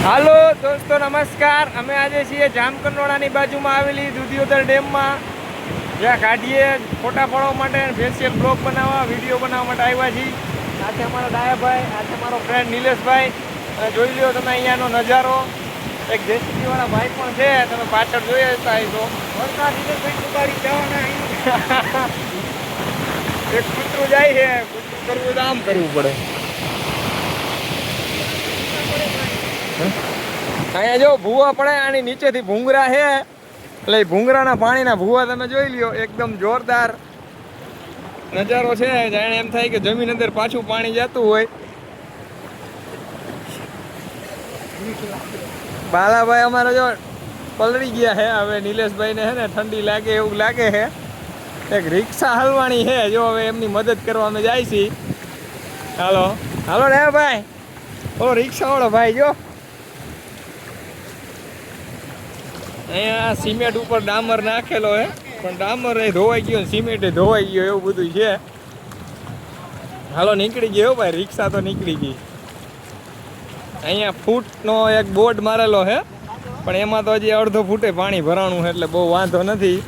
હાલો દોસ્તો નમસ્કાર। અમે આજે છીએ જામકંડોળાની બાજુમાં આવેલી દુધિયોદર ડેમમાં, જ્યાં કાઢીએ ફોટા પાડવા માટે, ફેશિયલ બ્લોગ બનાવવા, વિડીયો બનાવવા માટે આવ્યા છીએ। સાથે અમારા ડાયાભાઈ, સાથે મારો ફ્રેન્ડ નિલેશભાઈ, અને જોઈ લ્યો તમે અહીંયાનો નજારો। એક જેસીબી વાળા ભાઈ પણ છે, તમે પાછળ જોઈ જતા તો એક કૂતરું જાય છે, કૂતરું કરવું તો આમ કરવું પડે। અહીંયા જો ભૂવા પડે, આની નીચેથી ભૂંગરા છે, એટલે ભૂંગરાના પાણીના ભૂવા તમે જોઈ લ્યો, એકદમ જોરદાર નજારો છે। જાણે એમ થાય કે જમીન અંદર પાછું પાણી જતું હોય। બાલાભાઈ અમારે જો પલળી ગયા છે, હવે નિલેશભાઈને છે ને ઠંડી લાગે એવું લાગે છે। એક રિક્ષા હલવાણી છે, જો હવે એમની મદદ કરવા અમે જાય છીએ। હાલો હાલો ને ભાઈ, ઓલો રિક્ષાવાળો ભાઈ જો અહીંયા સિમેન્ટ ઉપર ડામર નાખેલો હે, પણ ડામર એ ધોવાઈ ગયો, સિમેન્ટ એ ધોવાઈ ગયો, એવું બધું છે। હાલો નીકળી ગયો ભાઈ, રિક્ષા તો નીકળી ગઈ। અહીંયા ફૂટનો એક બોર્ડ મારેલો છે, પણ એમાં તો હજી અડધો ફૂટે પાણી ભરાણું છે, એટલે બહુ વાંધો નથી।